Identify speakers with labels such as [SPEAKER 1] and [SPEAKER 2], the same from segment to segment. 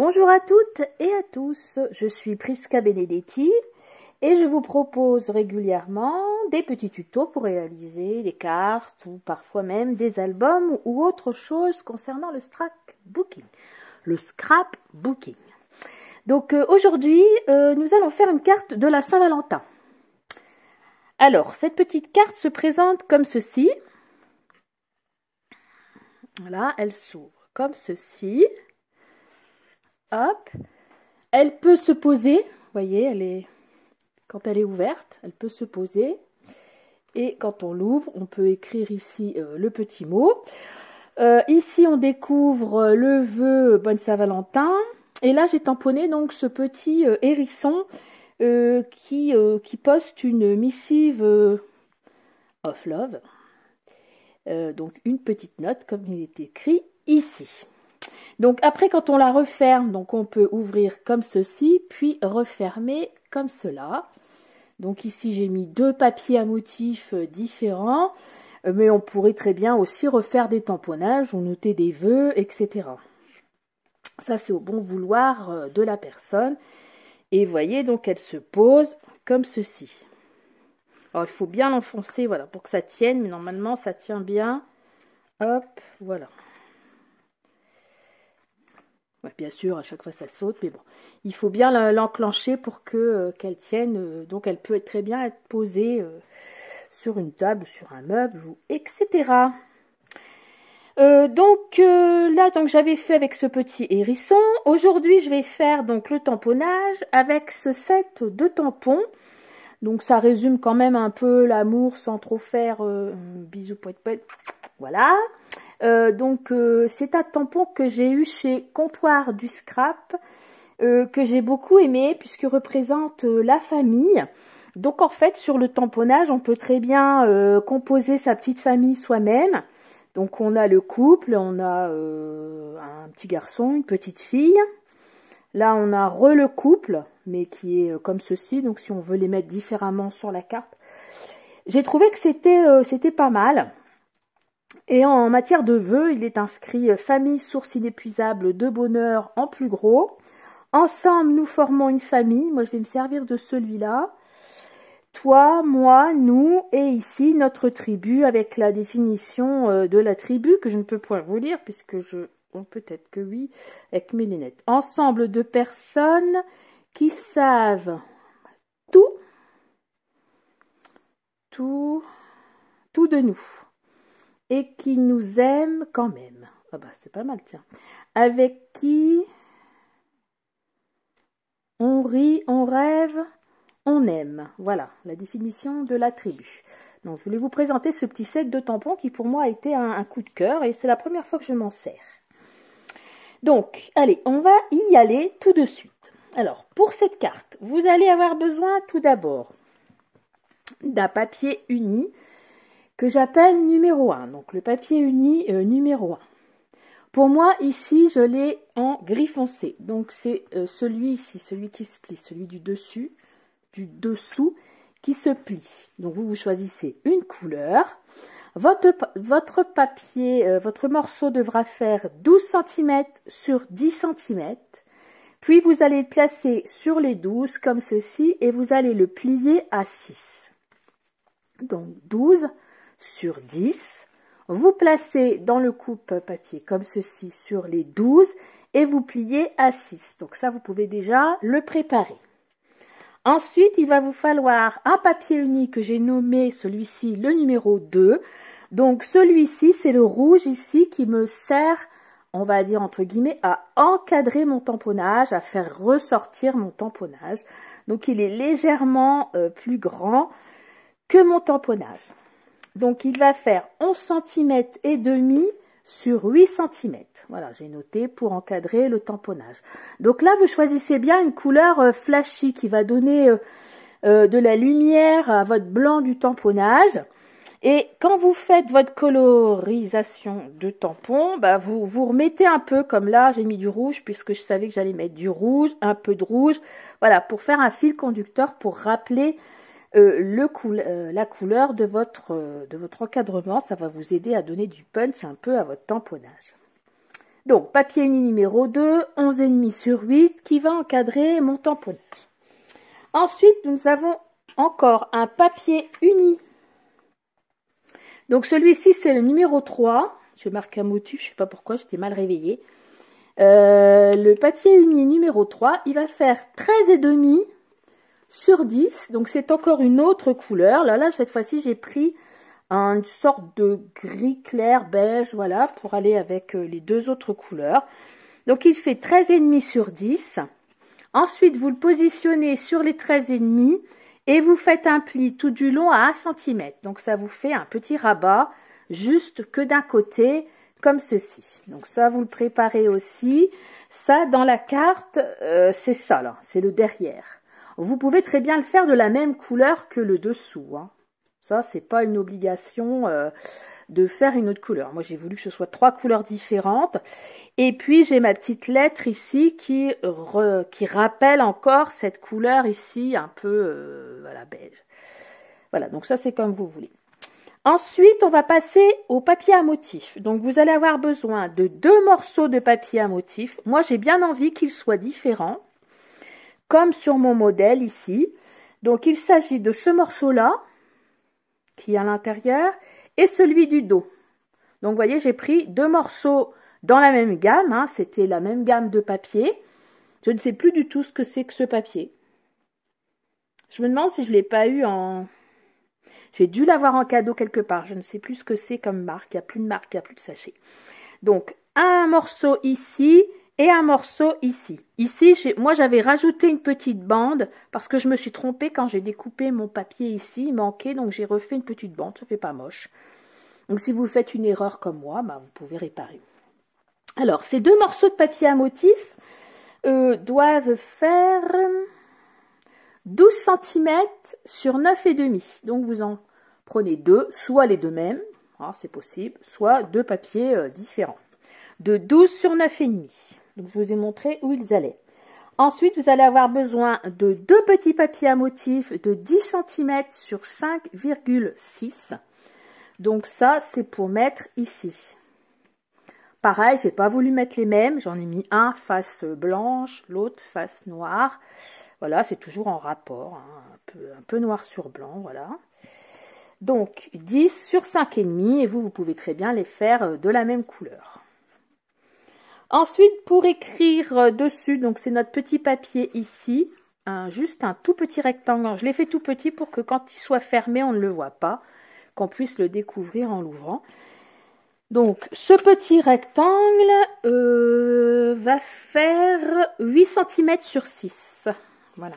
[SPEAKER 1] Bonjour à toutes et à tous, je suis Prisca Benedetti et je vous propose régulièrement des petits tutos pour réaliser des cartes ou parfois même des albums ou autre chose concernant le scrapbooking. Donc aujourd'hui, nous allons faire une carte de la Saint-Valentin. Alors, cette petite carte se présente comme ceci. Voilà, elle s'ouvre comme ceci. Hop, elle peut se poser, vous voyez, quand elle est ouverte, elle peut se poser. Et quand on l'ouvre, on peut écrire ici le petit mot. Ici, on découvre le vœu Bonne Saint-Valentin. Et là, j'ai tamponné donc ce petit hérisson qui poste une missive of love. Donc une petite note comme il est écrit ici. Donc après, quand on la referme, donc on peut ouvrir comme ceci, puis refermer comme cela. Donc ici, j'ai mis deux papiers à motifs différents, mais on pourrait très bien aussi refaire des tamponnages ou noter des vœux, etc. Ça, c'est au bon vouloir de la personne. Et vous voyez, donc elle se pose comme ceci. Alors, il faut bien l'enfoncer, voilà, pour que ça tienne, mais normalement, ça tient bien. Hop, voilà. Ouais, bien sûr, à chaque fois ça saute, mais bon, il faut bien l'enclencher pour que qu'elle tienne. Donc elle peut très bien être posée sur une table, sur un meuble, ou etc. Là, j'avais fait avec ce petit hérisson. Aujourd'hui, je vais faire donc le tamponnage avec ce set de tampons. Donc ça résume quand même un peu l'amour sans trop faire bisous poète poète. Voilà. C'est un tampon que j'ai eu chez Comptoir du Scrap, que j'ai beaucoup aimé puisque représente la famille. Donc en fait, sur le tamponnage, on peut très bien composer sa petite famille soi-même. Donc on a le couple, on a un petit garçon, une petite fille. Là, on a le couple, mais qui est comme ceci. Donc si on veut les mettre différemment sur la carte. J'ai trouvé que c'était pas mal. Et en matière de vœux, il est inscrit famille, source inépuisable de bonheur en plus gros. Ensemble, nous formons une famille. Moi, je vais me servir de celui-là. Toi, moi, nous, et ici, notre tribu, avec la définition de la tribu, que je ne peux point vous lire, puisque peut-être que oui, avec mes lunettes. Ensemble de personnes qui savent tout de nous. Et qui nous aime quand même. Ah bah c'est pas mal, tiens. Avec qui on rit, on rêve, on aime. Voilà, la définition de la tribu. Donc je voulais vous présenter ce petit set de tampons qui pour moi a été un coup de cœur et c'est la première fois que je m'en sers. Donc, allez, on va y aller tout de suite. Alors, pour cette carte, vous allez avoir besoin tout d'abord d'un papier uni que j'appelle numéro 1. Donc le papier uni numéro 1. Pour moi, ici, je l'ai en gris foncé. Donc c'est celui-ci, celui qui se plie, celui du dessous qui se plie. Donc vous choisissez une couleur. Votre papier, votre morceau devra faire 12 cm sur 10 cm. Puis vous allez le placer sur les 12 comme ceci et vous allez le plier à 6. Donc 12 sur 10, vous placez dans le coupe-papier comme ceci sur les 12 et vous pliez à 6. Donc ça, vous pouvez déjà le préparer. Ensuite, il va vous falloir un papier uni que j'ai nommé celui-ci le numéro 2. Donc celui-ci, c'est le rouge ici qui me sert, on va dire entre guillemets, à encadrer mon tamponnage, à faire ressortir mon tamponnage. Donc il est légèrement plus grand que mon tamponnage. Donc, il va faire 11 cm et demi sur 8 cm. Voilà, j'ai noté pour encadrer le tamponnage. Donc là, vous choisissez bien une couleur flashy qui va donner de la lumière à votre blanc du tamponnage. Et quand vous faites votre colorisation de tampon, bah vous remettez un peu, comme là, j'ai mis du rouge puisque je savais que j'allais mettre du rouge, un peu de rouge. Voilà, pour faire un fil conducteur pour rappeler la couleur de votre encadrement. Ça va vous aider à donner du punch un peu à votre tamponnage. Donc, papier uni numéro 2, 11,5 sur 8, qui va encadrer mon tamponnage. Ensuite, nous avons encore un papier uni. Donc, celui-ci, c'est le numéro 3. Je marque un motif, je ne sais pas pourquoi, j'étais mal réveillée. Le papier uni numéro 3, il va faire 13,5 sur 10. Donc, c'est encore une autre couleur. Là, cette fois-ci, j'ai pris une sorte de gris clair, beige, voilà, pour aller avec les deux autres couleurs. Donc, il fait 13,5 sur 10. Ensuite, vous le positionnez sur les 13,5 et vous faites un pli tout du long à 1 cm. Donc, ça vous fait un petit rabat, juste que d'un côté, comme ceci. Donc, ça, vous le préparez aussi. Ça, dans la carte, c'est ça, là, c'est le derrière. Vous pouvez très bien le faire de la même couleur que le dessous, hein. Ça, c'est pas une obligation de faire une autre couleur. Moi, j'ai voulu que ce soit 3 couleurs différentes. Et puis, j'ai ma petite lettre ici qui rappelle encore cette couleur ici, un peu voilà, beige. Voilà, donc ça, c'est comme vous voulez. Ensuite, on va passer au papier à motif. Donc, vous allez avoir besoin de 2 morceaux de papier à motif. Moi, j'ai bien envie qu'ils soient différents, comme sur mon modèle ici. Donc, il s'agit de ce morceau-là, qui est à l'intérieur, et celui du dos. Donc, vous voyez, j'ai pris 2 morceaux dans la même gamme, hein, c'était la même gamme de papier. Je ne sais plus du tout ce que c'est que ce papier. Je me demande si je ne l'ai pas eu en... J'ai dû l'avoir en cadeau quelque part. Je ne sais plus ce que c'est comme marque. Il n'y a plus de marque, il n'y a plus de sachet. Donc, un morceau ici et un morceau ici. Ici, moi, j'avais rajouté une petite bande parce que je me suis trompée quand j'ai découpé mon papier ici. Il manquait, donc j'ai refait une petite bande. Ça fait pas moche. Donc, si vous faites une erreur comme moi, bah, vous pouvez réparer. Alors, ces 2 morceaux de papier à motif doivent faire 12 cm sur 9,5. Donc, vous en prenez 2, soit les deux mêmes, hein, c'est possible, soit 2 papiers différents. De 12 sur 9,5. Donc, je vous ai montré où ils allaient. Ensuite, vous allez avoir besoin de 2 petits papiers à motif de 10 cm sur 5,6. Donc, ça, c'est pour mettre ici. Pareil, j'ai pas voulu mettre les mêmes. J'en ai mis un face blanche, l'autre face noire. Voilà, c'est toujours en rapport, hein, un peu noir sur blanc, voilà. Donc, 10 sur 5,5 et vous pouvez très bien les faire de la même couleur. Ensuite, pour écrire dessus, donc c'est notre petit papier ici, juste un tout petit rectangle. Je l'ai fait tout petit pour que quand il soit fermé, on ne le voit pas, qu'on puisse le découvrir en l'ouvrant. Donc, ce petit rectangle va faire 8 cm sur 6. Voilà,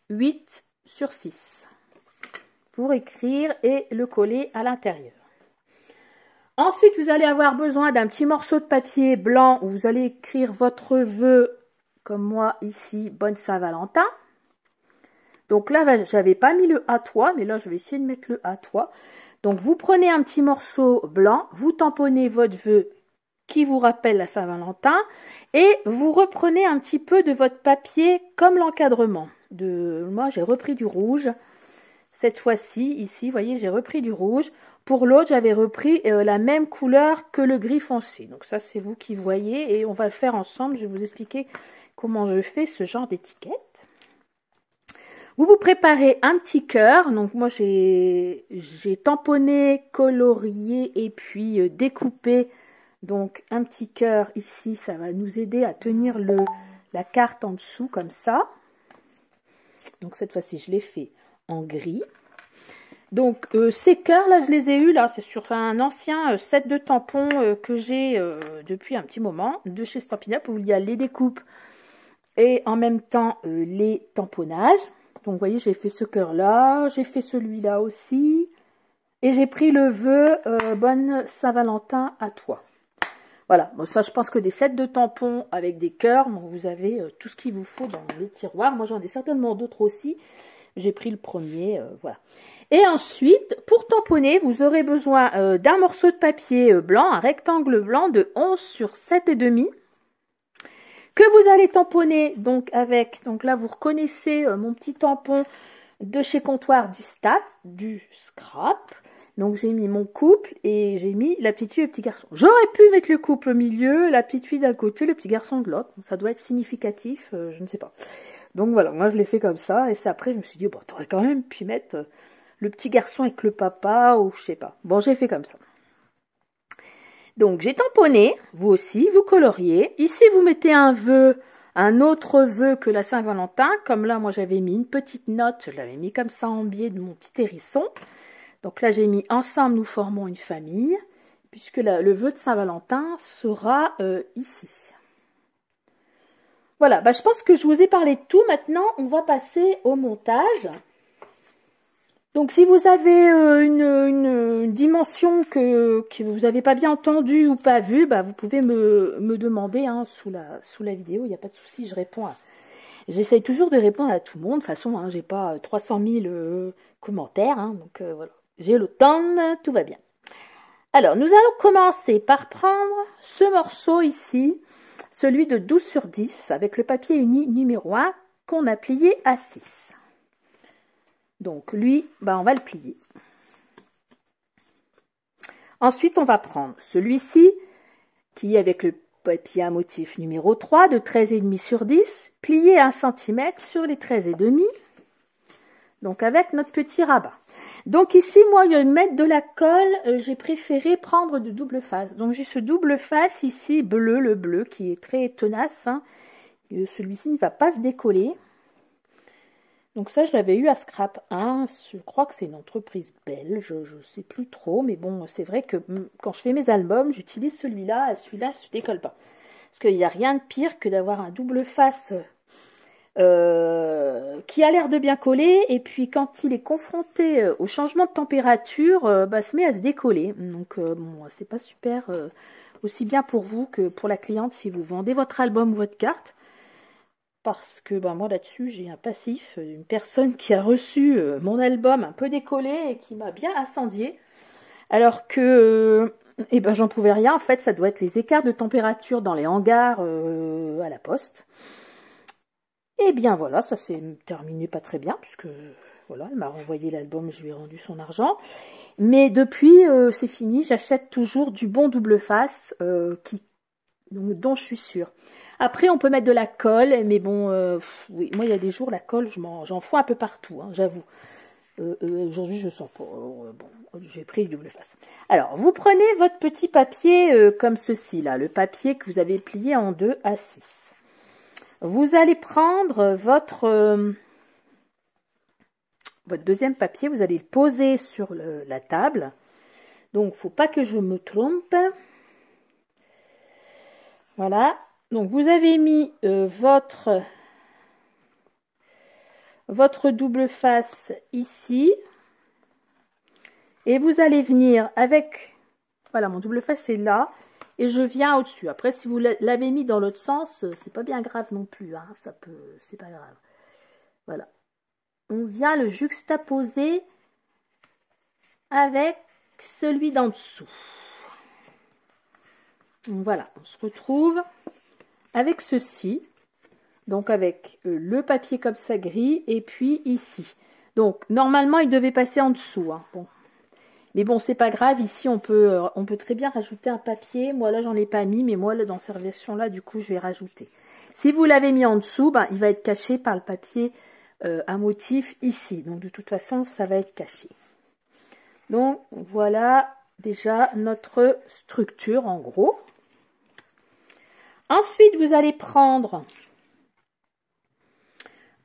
[SPEAKER 1] 8 sur 6. Pour écrire et le coller à l'intérieur. Ensuite, vous allez avoir besoin d'un petit morceau de papier blanc où vous allez écrire votre vœu, comme moi ici, Bonne Saint-Valentin. Donc là, j'avais pas mis le à toi, mais là, je vais essayer de mettre le à toi. Donc, vous prenez un petit morceau blanc, vous tamponnez votre vœu qui vous rappelle la Saint-Valentin et vous reprenez un petit peu de votre papier comme l'encadrement. Moi, j'ai repris du rouge. Cette fois-ci, ici, vous voyez, j'ai repris du rouge. Pour l'autre, j'avais repris la même couleur que le gris foncé. Donc ça, c'est vous qui voyez et on va le faire ensemble. Je vais vous expliquer comment je fais ce genre d'étiquette. Vous vous préparez un petit cœur. Donc moi, j'ai tamponné, colorié et puis découpé. Donc un petit cœur ici, ça va nous aider à tenir la carte en dessous comme ça. Donc cette fois-ci, je l'ai fait en gris. Donc ces cœurs là, je les ai eus là, c'est sur un ancien set de tampons que j'ai depuis un petit moment de chez Stampin' Up où il y a les découpes et en même temps les tamponnages. Donc vous voyez, j'ai fait ce cœur là, j'ai fait celui-là aussi et j'ai pris le vœu Bonne Saint-Valentin à toi. Voilà, bon ça je pense que des sets de tampons avec des cœurs, bon, vous avez tout ce qu'il vous faut dans les tiroirs. Moi j'en ai certainement d'autres aussi. J'ai pris le premier, voilà. Et ensuite, pour tamponner, vous aurez besoin d'un morceau de papier blanc, un rectangle blanc de 11 sur 7,5 que vous allez tamponner donc avec, donc là vous reconnaissez mon petit tampon de chez Comptoir du Scrap. Donc j'ai mis mon couple et j'ai mis la petite fille et le petit garçon. J'aurais pu mettre le couple au milieu, la petite fille d'un côté, le petit garçon de l'autre. Ça doit être significatif, je ne sais pas. Donc voilà, moi je l'ai fait comme ça. Et c'est après je me suis dit, bon, t'aurais quand même pu mettre le petit garçon avec le papa ou je sais pas. Bon, j'ai fait comme ça. Donc j'ai tamponné, vous aussi, vous coloriez. Ici vous mettez un vœu, un autre vœu que la Saint-Valentin. Comme là, moi j'avais mis une petite note, je l'avais mis comme ça en biais de mon petit hérisson. Donc là j'ai mis ensemble nous formons une famille, puisque le vœu de Saint-Valentin sera ici. Voilà, bah, je pense que je vous ai parlé de tout. Maintenant on va passer au montage. Donc si vous avez une dimension que vous n'avez pas bien entendue ou pas vue, bah, vous pouvez me demander hein, sous la vidéo, il n'y a pas de souci, je réponds à... J'essaye toujours de répondre à tout le monde, de toute façon, hein, j'ai pas 300 000 commentaires, hein, donc voilà. J'ai le temps, tout va bien. Alors, nous allons commencer par prendre ce morceau ici, celui de 12 sur 10, avec le papier uni numéro 1 qu'on a plié à 6. Donc lui, bah, on va le plier. Ensuite, on va prendre celui-ci, qui est avec le papier à motif numéro 3 de 13,5 sur 10, plié à 1 cm sur les 13,5. Donc avec notre petit rabat. Donc ici, moi, il y a mettre de la colle, j'ai préféré prendre de double face. Donc j'ai ce double face ici, bleu, le bleu, qui est très tenace. Hein. Celui-ci ne va pas se décoller. Donc ça, je l'avais eu à Scrap 1, je crois que c'est une entreprise belge, je ne sais plus trop, mais bon, c'est vrai que quand je fais mes albums, j'utilise celui-là, celui-là ne se décolle pas. Parce qu'il n'y a rien de pire que d'avoir un double face qui a l'air de bien coller, et puis quand il est confronté au changement de température, bah, se met à se décoller. Donc bon, c'est pas super, aussi bien pour vous que pour la cliente si vous vendez votre album ou votre carte. Parce que ben, moi là-dessus j'ai un passif, une personne qui a reçu mon album un peu décollé et qui m'a bien incendié, alors que eh ben, j'en pouvais rien. En fait, ça doit être les écarts de température dans les hangars à la poste. Et bien voilà, ça s'est terminé pas très bien, puisque voilà, elle m'a renvoyé l'album, je lui ai rendu son argent. Mais depuis, c'est fini, j'achète toujours du bon double face dont je suis sûre. Après, on peut mettre de la colle, mais bon, oui, moi, il y a des jours, la colle, j'en fous un peu partout, hein, j'avoue. Aujourd'hui, je sens pas. Bon, j'ai pris le double face. Alors, vous prenez votre petit papier comme ceci, là, le papier que vous avez plié en 2 à 6. Vous allez prendre votre deuxième papier, vous allez le poser sur la table. Donc, faut pas que je me trompe. Voilà. Donc, vous avez mis votre double face ici. Et vous allez venir avec... Voilà, mon double face est là. Et je viens au-dessus. Après, si vous l'avez mis dans l'autre sens, c'est pas bien grave non plus. Hein, c'est pas grave. Voilà. On vient le juxtaposer avec celui d'en dessous. Donc, voilà, on se retrouve avec ceci. Donc avec le papier comme ça gris et puis ici. Donc normalement il devait passer en dessous. Hein. Bon. Mais bon, c'est pas grave, ici on peut très bien rajouter un papier. Moi là j'en ai pas mis, mais moi là, dans cette version là, du coup je vais rajouter. Si vous l'avez mis en dessous, ben, il va être caché par le papier à motif ici. Donc de toute façon ça va être caché. Donc voilà déjà notre structure en gros. Ensuite vous allez prendre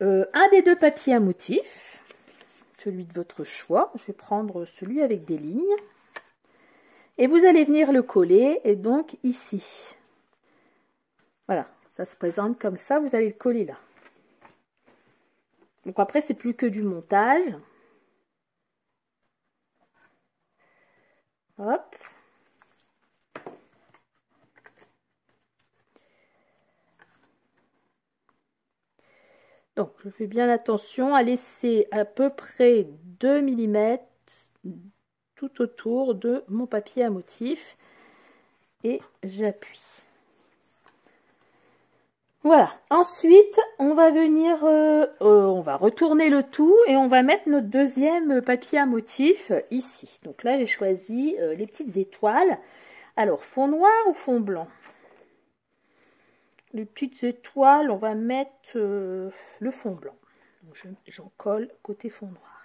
[SPEAKER 1] un des deux papiers à motif, celui de votre choix. Je vais prendre celui avec des lignes. Et vous allez venir le coller, et donc ici. Voilà, ça se présente comme ça, vous allez le coller là. Donc après, c'est plus que du montage. Hop. Donc, je fais bien attention à laisser à peu près 2 mm tout autour de mon papier à motif. Et j'appuie. Voilà. Ensuite, on va venir, on va retourner le tout et on va mettre notre deuxième papier à motif ici. Donc là, j'ai choisi les petites étoiles. Alors, fond noir ou fond blanc? Les petites étoiles, on va mettre le fond blanc. J'en colle côté fond noir.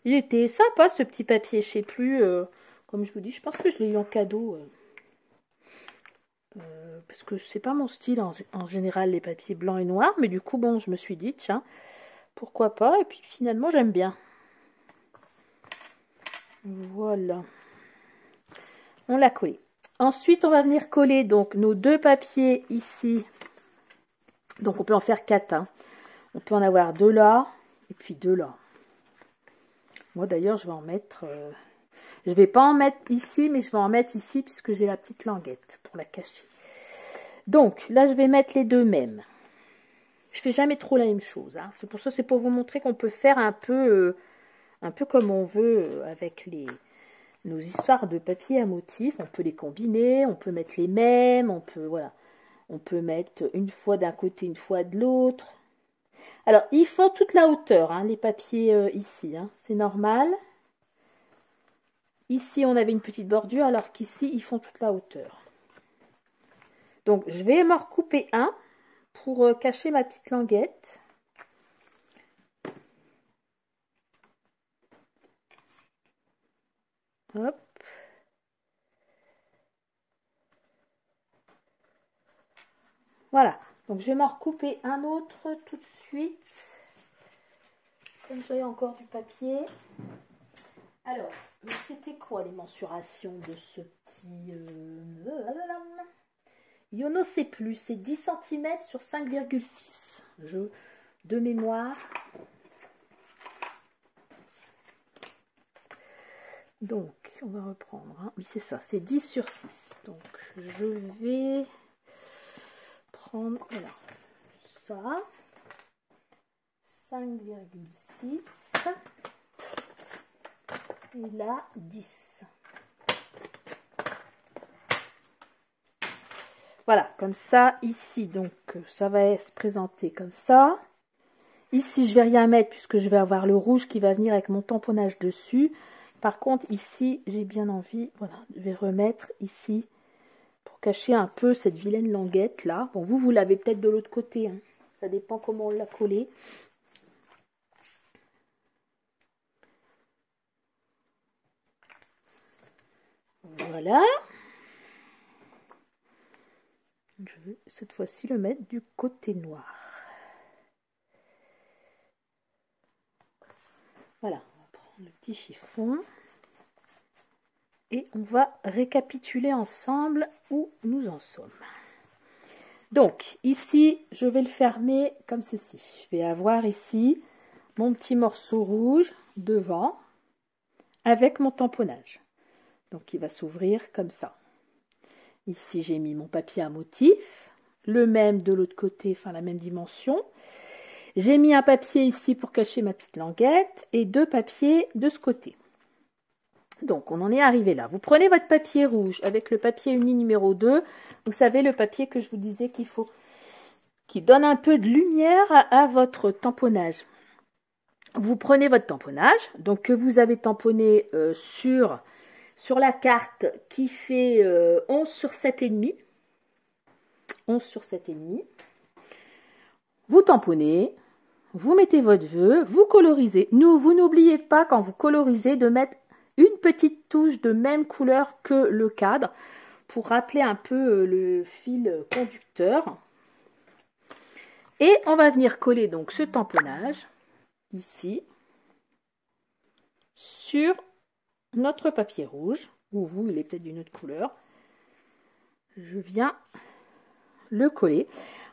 [SPEAKER 1] Il était sympa ce petit papier, je sais plus, comme je vous dis, je pense que je l'ai eu en cadeau. Parce que c'est pas mon style en général les papiers blancs et noirs, mais du coup bon je me suis dit tiens pourquoi pas, et puis finalement j'aime bien. Voilà, on l'a collé. Ensuite on va venir coller donc nos deux papiers ici, donc on peut en faire 4 hein. On peut en avoir 2 là et puis 2 là. Moi d'ailleurs je vais en mettre je vais pas en mettre ici, mais je vais en mettre ici puisque j'ai la petite languette pour la cacher. Donc, là, je vais mettre les deux mêmes. Je fais jamais trop la même chose. Hein. C'est pour ça, c'est pour vous montrer qu'on peut faire un peu comme on veut avec nos histoires de papier à motifs. On peut les combiner, on peut mettre les mêmes, on peut mettre une fois d'un côté, une fois de l'autre. Alors, ils font toute la hauteur, hein, les papiers ici. Hein. C'est normal. Ici, on avait une petite bordure, alors qu'ici, ils font toute la hauteur. Donc, je vais m'en recouper un pour cacher ma petite languette. Hop. Voilà. Donc, je vais m'en recouper un autre tout de suite. Comme j'ai encore du papier. Alors, c'était quoi les mensurations de ce petit... Je ne sais plus, c'est 10 cm sur 5,6. De mémoire. Donc, on va reprendre. Hein. Oui, c'est ça, c'est 10 sur 6. Donc, je vais prendre, voilà, ça. 5,6. Et là, 10. Voilà, comme ça, ici, donc, ça va se présenter comme ça. Ici, je vais rien mettre puisque je vais avoir le rouge qui va venir avec mon tamponnage dessus. Par contre, ici, j'ai bien envie, voilà, je vais remettre ici pour cacher un peu cette vilaine languette là. Bon, vous l'avez peut-être de l'autre côté, hein. Ça dépend comment on l'a collé. Voilà. Je vais cette fois-ci le mettre du côté noir. Voilà, on va prendre le petit chiffon. Et on va récapituler ensemble où nous en sommes. Donc, ici, je vais le fermer comme ceci. Je vais avoir ici mon petit morceau rouge devant avec mon tamponnage. Donc, il va s'ouvrir comme ça. Ici, j'ai mis mon papier à motif, le même de l'autre côté, enfin la même dimension. J'ai mis un papier ici pour cacher ma petite languette et 2 papiers de ce côté. Donc, on en est arrivé là. Vous prenez votre papier rouge avec le papier uni numéro 2. Vous savez, le papier que je vous disais qu'il faut, qui donne un peu de lumière à votre tamponnage. Vous prenez votre tamponnage, donc que vous avez tamponné sur la carte qui fait 11 sur 7,5. 11 sur 7,5. Vous tamponnez, vous mettez votre vœu, vous colorisez. Vous n'oubliez pas quand vous colorisez de mettre une petite touche de même couleur que le cadre pour rappeler un peu le fil conducteur. Et on va venir coller donc ce tamponnage ici sur notre papier rouge, ou vous, il est peut-être d'une autre couleur. Je viens le coller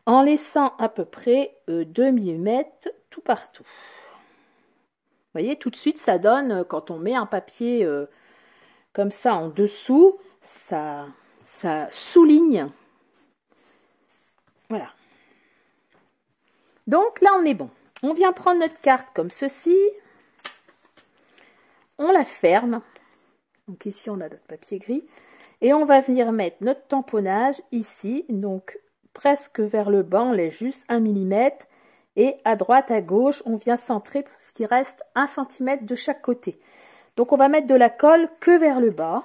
[SPEAKER 1] en laissant à peu près 2 mm tout partout. Vous voyez, tout de suite, ça donne, quand on met un papier comme ça en dessous, ça souligne. Voilà. Donc là, on est bon. On vient prendre notre carte comme ceci. On la ferme. Donc ici, on a notre papier gris. Et on va venir mettre notre tamponnage ici. Donc, presque vers le bas, on laisse juste 1 mm. Et à droite, à gauche, on vient centrer pour qu'il reste 1 cm de chaque côté. Donc on va mettre de la colle que vers le bas.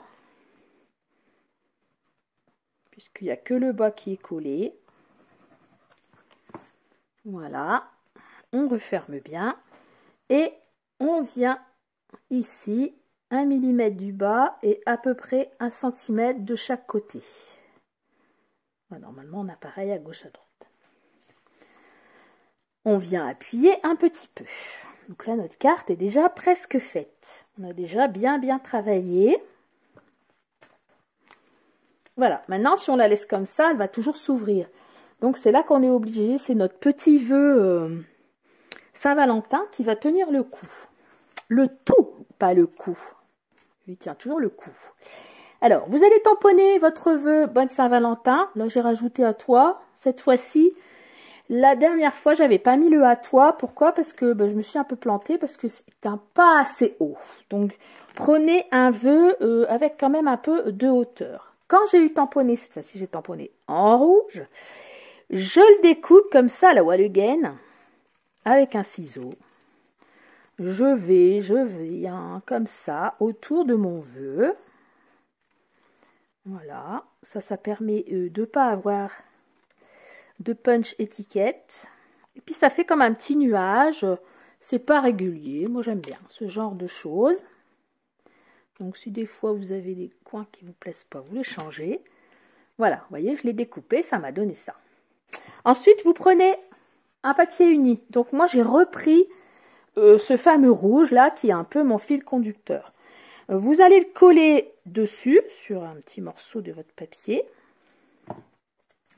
[SPEAKER 1] Puisqu'il n'y a que le bas qui est collé. Voilà. On referme bien. Et on vient ici 1 mm du bas et à peu près 1 cm de chaque côté. Normalement, on a pareil à gauche, à droite. On vient appuyer un petit peu. Donc là, notre carte est déjà presque faite. On a déjà bien travaillé. Voilà. Maintenant, si on la laisse comme ça, elle va toujours s'ouvrir. Donc c'est là qu'on est obligé. C'est notre petit vœu Saint-Valentin qui va tenir le coup. Le tout, pas le coup. Il tient toujours le coup. Alors, vous allez tamponner votre vœu Bonne Saint-Valentin. Là, j'ai rajouté à toi. Cette fois-ci, la dernière fois, j'avais pas mis le à toi. Pourquoi? Parce que je me suis un peu plantée parce que c'est un pas assez haut. Donc, prenez un vœu avec quand même un peu de hauteur. Quand j'ai eu tamponné, cette fois-ci, j'ai tamponné en rouge. Je le découpe comme ça, la Wallugaine, avec un ciseau. Je viens comme ça autour de mon vœu. Voilà, ça permet de ne pas avoir de punch étiquette. Et puis ça fait comme un petit nuage. C'est pas régulier. Moi j'aime bien ce genre de choses. Donc si des fois vous avez des coins qui vous plaisent pas, vous les changez. Voilà, vous voyez, je l'ai découpé, ça m'a donné ça. Ensuite, vous prenez un papier uni. Donc moi j'ai repris ce fameux rouge là qui est un peu mon fil conducteur. Vous allez le coller dessus sur un petit morceau de votre papier.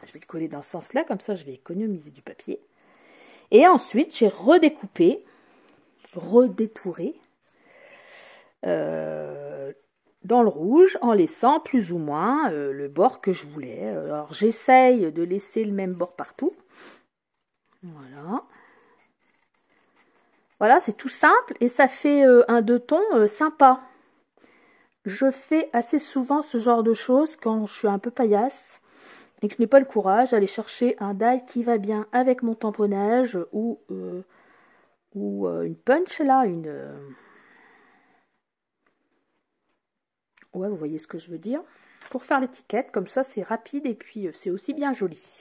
[SPEAKER 1] Je vais le coller dans ce sens-là, comme ça je vais économiser du papier. Et ensuite, j'ai redécoupé, redétouré dans le rouge en laissant plus ou moins le bord que je voulais. Alors j'essaye de laisser le même bord partout. Voilà. Voilà, c'est tout simple et ça fait un deux tons sympa. Je fais assez souvent ce genre de choses quand je suis un peu paillasse et que je n'ai pas le courage d'aller chercher un die qui va bien avec mon tamponnage ou une punch là, ouais, vous voyez ce que je veux dire, pour faire l'étiquette. Comme ça, c'est rapide et puis c'est aussi bien joli.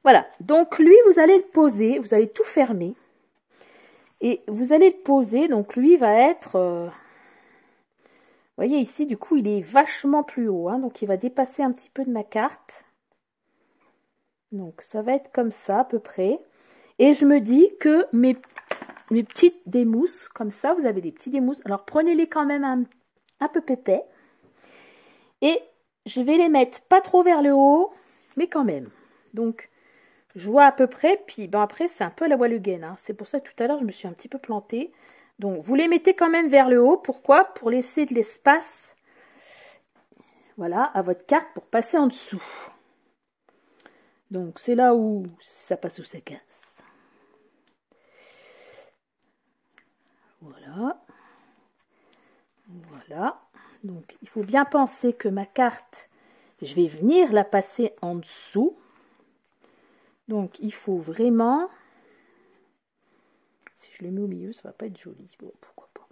[SPEAKER 1] Voilà, donc lui, vous allez le poser, vous allez tout fermer et vous allez le poser. Donc lui va être... vous voyez ici, du coup, il est vachement plus haut. Hein, donc, il va dépasser un petit peu de ma carte. Donc, ça va être comme ça, à peu près. Et je me dis que mes petites démousses, comme ça, vous avez des petits démousses. Alors, prenez-les quand même un peu pépais. Et je vais les mettre pas trop vers le haut, mais quand même. Donc, je vois à peu près. Puis, après, c'est un peu la Wallugaine. Hein. C'est pour ça que tout à l'heure, je me suis un petit peu plantée. Donc, vous les mettez quand même vers le haut. Pourquoi? Pour laisser de l'espace, voilà, à votre carte pour passer en dessous. Donc, c'est là où ça passe ou ça casse. Voilà. Voilà. Donc, il faut bien penser que ma carte, je vais venir la passer en dessous. Donc, il faut vraiment... Si je le mets au milieu, ça va pas être joli. Bon, pourquoi pas.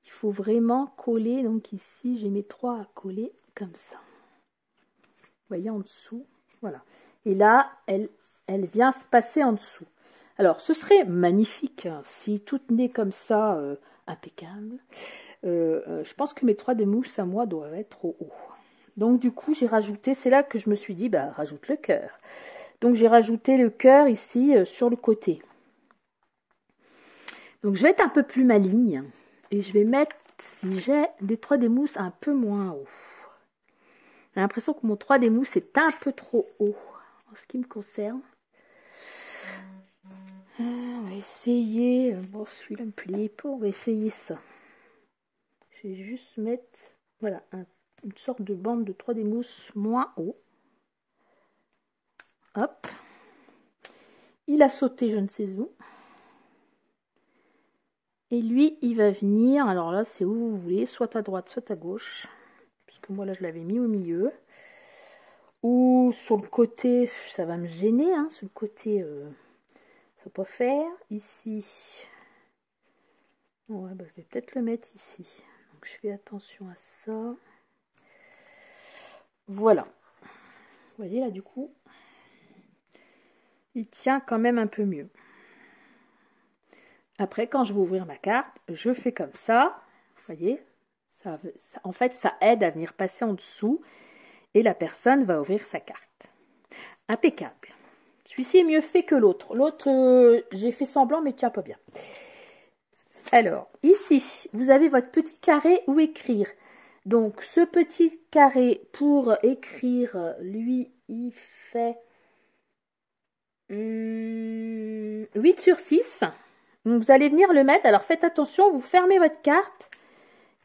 [SPEAKER 1] Il faut vraiment coller. Donc, ici, j'ai mes 3 à coller comme ça. Vous voyez, en dessous. Voilà. Et là, elle vient se passer en dessous. Alors, ce serait magnifique hein, si tout tenait comme ça, impeccable. Je pense que mes 3 démousses à moi doivent être trop haut. Donc, du coup, j'ai rajouté, c'est là que je me suis dit, rajoute le cœur. Donc, j'ai rajouté le cœur ici sur le côté. Donc, je vais être un peu plus maligne et je vais mettre, si j'ai des 3 démousses un peu moins haut. J'ai l'impression que mon 3 démousse est un peu trop haut en ce qui me concerne. On va essayer. Bon, celui-là me plaît pas. On va essayer ça. Je vais juste mettre, voilà, une sorte de bande de 3 démousses moins haut. Hop. Il a sauté je ne sais où. Et lui, il va venir. Alors là, c'est où vous voulez. Soit à droite, soit à gauche. Puisque moi, là, je l'avais mis au milieu. ou sur le côté, ça va me gêner, hein, sur le côté, ça peut faire. Ici, ouais, bah, je vais peut-être le mettre ici. Donc je fais attention à ça. Voilà. Vous voyez là, du coup, il tient quand même un peu mieux. Après, quand je vais ouvrir ma carte, je fais comme ça. Vous voyez, en fait, ça aide à venir passer en dessous. Et la personne va ouvrir sa carte. Impeccable. Celui-ci est mieux fait que l'autre. L'autre, j'ai fait semblant, mais tient pas bien. Alors, ici, vous avez votre petit carré où écrire. Donc, ce petit carré pour écrire, lui, il fait 8 sur 6. Donc, vous allez venir le mettre. Alors, faites attention, vous fermez votre carte.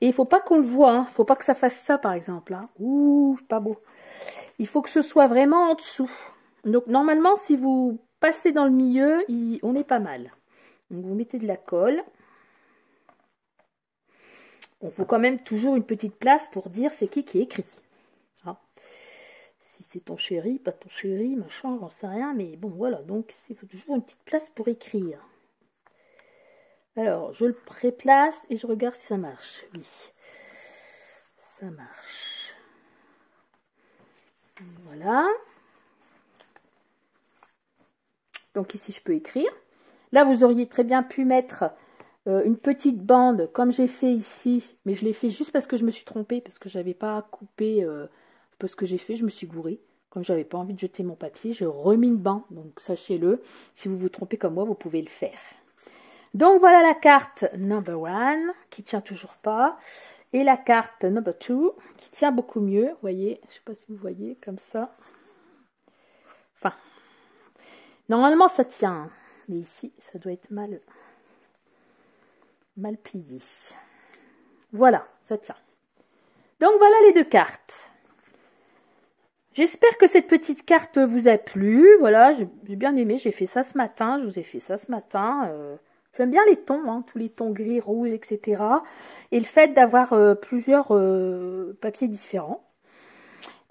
[SPEAKER 1] Et il ne faut pas qu'on le voit. Il ne faut pas que ça fasse ça, par exemple. Hein. Ouh, pas beau. Il faut que ce soit vraiment en dessous. Donc, normalement, si vous passez dans le milieu, on est pas mal. Donc, vous mettez de la colle. Il faut quand même toujours une petite place pour dire c'est qui écrit. Hein. Si c'est ton chéri, pas ton chéri, machin, j'en sais rien. Mais bon, voilà. Donc, il faut toujours une petite place pour écrire. Alors, je le préplace et je regarde si ça marche. Oui, ça marche. Voilà. Donc ici, je peux écrire. Là, vous auriez très bien pu mettre une petite bande, comme j'ai fait ici. Mais je l'ai fait juste parce que je me suis trompée, parce que je n'avais pas coupé ce que j'ai fait. Je me suis gourée. Comme je n'avais pas envie de jeter mon papier, je remis une bande. Donc, sachez-le, si vous vous trompez comme moi, vous pouvez le faire. Donc, voilà la carte number 1, qui tient toujours pas. Et la carte number 2, qui tient beaucoup mieux. Vous voyez, je ne sais pas si vous voyez, comme ça. Enfin, normalement, ça tient. Mais ici, ça doit être mal plié. Voilà, ça tient. Donc, voilà les deux cartes. J'espère que cette petite carte vous a plu. Voilà, j'ai bien aimé. J'ai fait ça ce matin. Je vous ai fait ça ce matin. J'aime bien les tons, hein, tous les tons gris, rouge, etc. Et le fait d'avoir plusieurs papiers différents.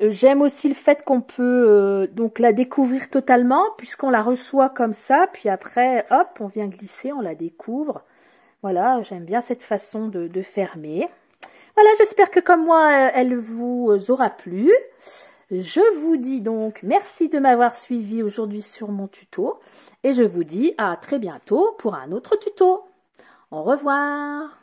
[SPEAKER 1] J'aime aussi le fait qu'on peut donc la découvrir totalement, puisqu'on la reçoit comme ça. Puis après, hop, on vient glisser, on la découvre. Voilà, j'aime bien cette façon de fermer. Voilà, j'espère que comme moi, elle vous aura plu. Je vous dis donc merci de m'avoir suivi aujourd'hui sur mon tuto. Et je vous dis à très bientôt pour un autre tuto. Au revoir.